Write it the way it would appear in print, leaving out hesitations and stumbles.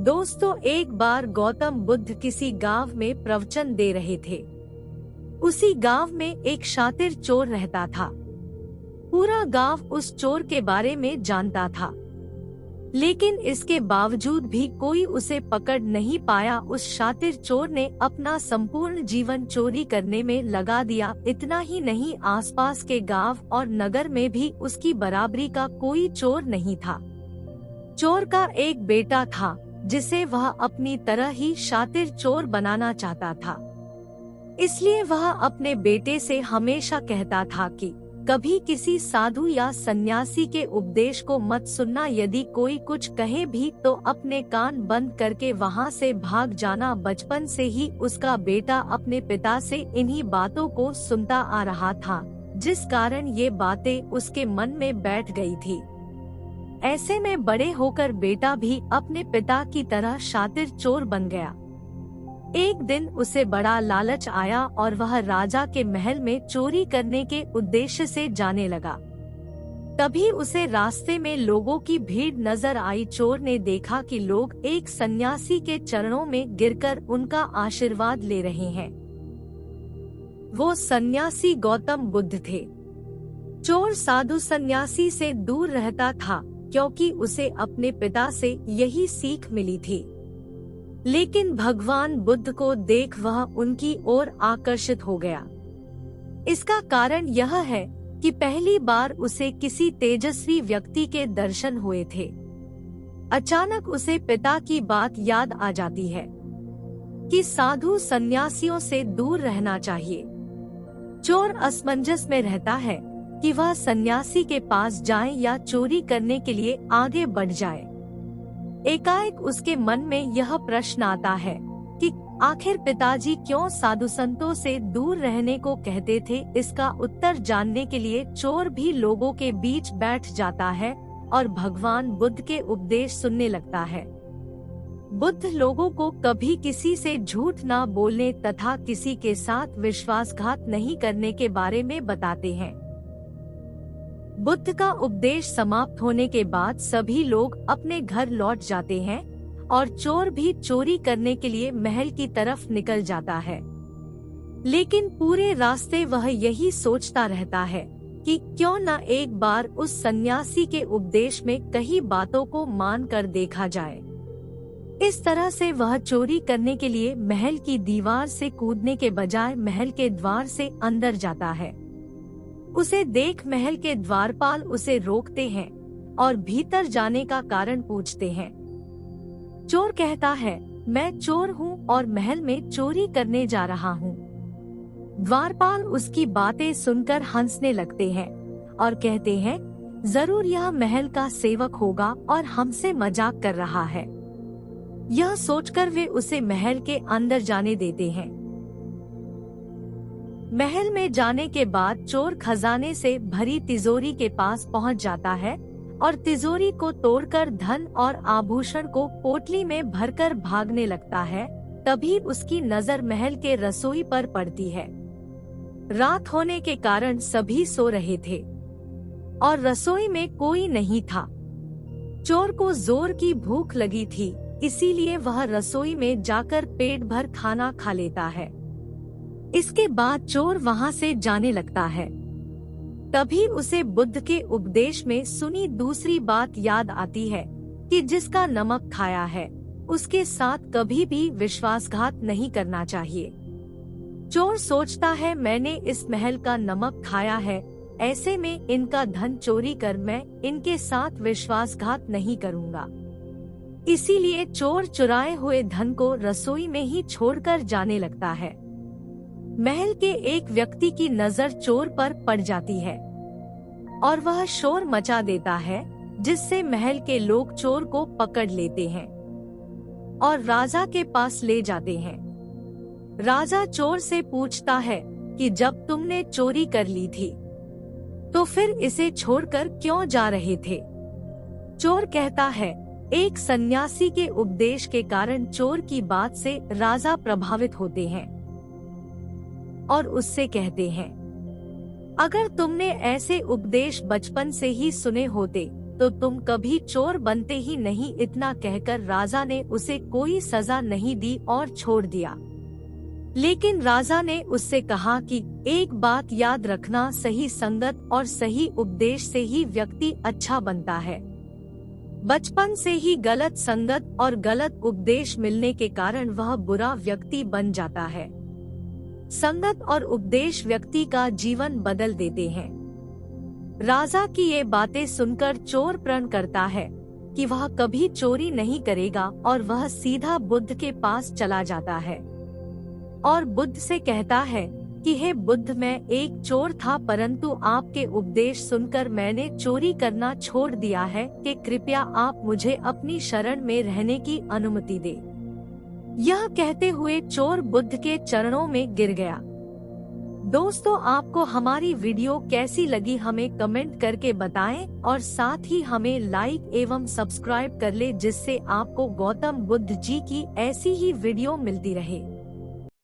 दोस्तों, एक बार गौतम बुद्ध किसी गांव में प्रवचन दे रहे थे। उसी गांव में एक शातिर चोर रहता था। पूरा गांव उस चोर के बारे में जानता था, लेकिन इसके बावजूद भी कोई उसे पकड़ नहीं पाया। उस शातिर चोर ने अपना संपूर्ण जीवन चोरी करने में लगा दिया। इतना ही नहीं, आसपास के गांव और नगर में भी उसकी बराबरी का कोई चोर नहीं था। चोर का एक बेटा था जिसे वह अपनी तरह ही शातिर चोर बनाना चाहता था। इसलिए वह अपने बेटे से हमेशा कहता था कि कभी किसी साधु या सन्यासी के उपदेश को मत सुनना। यदि कोई कुछ कहे भी तो अपने कान बंद करके वहाँ से भाग जाना। बचपन से ही उसका बेटा अपने पिता से इन्हीं बातों को सुनता आ रहा था, जिस कारण ये बातें उसके मन में बैठ गई थी। ऐसे में बड़े होकर बेटा भी अपने पिता की तरह शातिर चोर बन गया। एक दिन उसे बड़ा लालच आया और वह राजा के महल में चोरी करने के उद्देश्य से जाने लगा। तभी उसे रास्ते में लोगों की भीड़ नजर आई। चोर ने देखा कि लोग एक सन्यासी के चरणों में गिरकर उनका आशीर्वाद ले रहे हैं। वो सन्यासी गौतम बुद्ध थे। चोर साधु सन्यासी से दूर रहता था, क्योंकि उसे अपने पिता से यही सीख मिली थी। लेकिन भगवान बुद्ध को देख वह उनकी ओर आकर्षित हो गया। इसका कारण यह है कि पहली बार उसे किसी तेजस्वी व्यक्ति के दर्शन हुए थे। अचानक उसे पिता की बात याद आ जाती है कि साधु सन्यासियों से दूर रहना चाहिए। चोर असमंजस में रहता है कि वह सन्यासी के पास जाए या चोरी करने के लिए आगे बढ़ जाए। एकाएक उसके मन में यह प्रश्न आता है कि आखिर पिताजी क्यों साधु संतों से दूर रहने को कहते थे। इसका उत्तर जानने के लिए चोर भी लोगों के बीच बैठ जाता है और भगवान बुद्ध के उपदेश सुनने लगता है। बुद्ध लोगों को कभी किसी से झूठ न बोलने तथा किसी के साथ विश्वासघात नहीं करने के बारे में बताते हैं। बुद्ध का उपदेश समाप्त होने के बाद सभी लोग अपने घर लौट जाते हैं और चोर भी चोरी करने के लिए महल की तरफ निकल जाता है। लेकिन पूरे रास्ते वह यही सोचता रहता है कि क्यों न एक बार उस सन्यासी के उपदेश में कई बातों को मान कर देखा जाए। इस तरह से वह चोरी करने के लिए महल की दीवार से कूदने के बजाय महल के द्वार से अंदर जाता है। उसे देख महल के द्वारपाल उसे रोकते हैं और भीतर जाने का कारण पूछते हैं। चोर कहता है, मैं चोर हूँ और महल में चोरी करने जा रहा हूँ। द्वारपाल उसकी बातें सुनकर हंसने लगते हैं और कहते हैं, जरूर यह महल का सेवक होगा और हमसे मजाक कर रहा है। यह सोचकर वे उसे महल के अंदर जाने देते हैं। महल में जाने के बाद चोर खजाने से भरी तिजोरी के पास पहुंच जाता है और तिजोरी को तोड़कर धन और आभूषण को पोटली में भरकर भागने लगता है। तभी उसकी नजर महल के रसोई पर पड़ती है। रात होने के कारण सभी सो रहे थे और रसोई में कोई नहीं था। चोर को जोर की भूख लगी थी, इसीलिए वह रसोई में जाकर पेट भर खाना खा लेता है। इसके बाद चोर वहां से जाने लगता है। तभी उसे बुद्ध के उपदेश में सुनी दूसरी बात याद आती है कि जिसका नमक खाया है उसके साथ कभी भी विश्वासघात नहीं करना चाहिए। चोर सोचता है, मैंने इस महल का नमक खाया है, ऐसे में इनका धन चोरी कर मैं इनके साथ विश्वासघात नहीं करूँगा। इसीलिए चोर चुराए हुए धन को रसोई में ही छोड़कर जाने लगता है। महल के एक व्यक्ति की नजर चोर पर पड़ जाती है और वह शोर मचा देता है, जिससे महल के लोग चोर को पकड़ लेते हैं और राजा के पास ले जाते हैं। राजा चोर से पूछता है कि जब तुमने चोरी कर ली थी तो फिर इसे छोड़कर क्यों जा रहे थे। चोर कहता है, एक सन्यासी के उपदेश के कारण चोर की बात से राजा प्रभावित होते हैं और उससे कहते हैं, अगर तुमने ऐसे उपदेश बचपन से ही सुने होते तो तुम कभी चोर बनते ही नहीं। इतना कहकर राजा ने उसे कोई सजा नहीं दी और छोड़ दिया। लेकिन राजा ने उससे कहा कि एक बात याद रखना, सही संगत और सही उपदेश से ही व्यक्ति अच्छा बनता है। बचपन से ही गलत संगत और गलत उपदेश मिलने के कारण वह बुरा व्यक्ति बन जाता है। संगत और उपदेश व्यक्ति का जीवन बदल देते हैं। राजा की ये बातें सुनकर चोर प्रण करता है कि वह कभी चोरी नहीं करेगा और वह सीधा बुद्ध के पास चला जाता है और बुद्ध से कहता है कि हे बुद्ध, मैं एक चोर था, परंतु आपके उपदेश सुनकर मैंने चोरी करना छोड़ दिया है कि कृपया आप मुझे अपनी शरण में रहने की अनुमति दे। यह कहते हुए चोर बुद्ध के चरणों में गिर गया। दोस्तों, आपको हमारी वीडियो कैसी लगी हमें कमेंट करके बताएं और साथ ही हमें लाइक एवं सब्सक्राइब कर ले, जिससे आपको गौतम बुद्ध जी की ऐसी ही वीडियो मिलती रहे।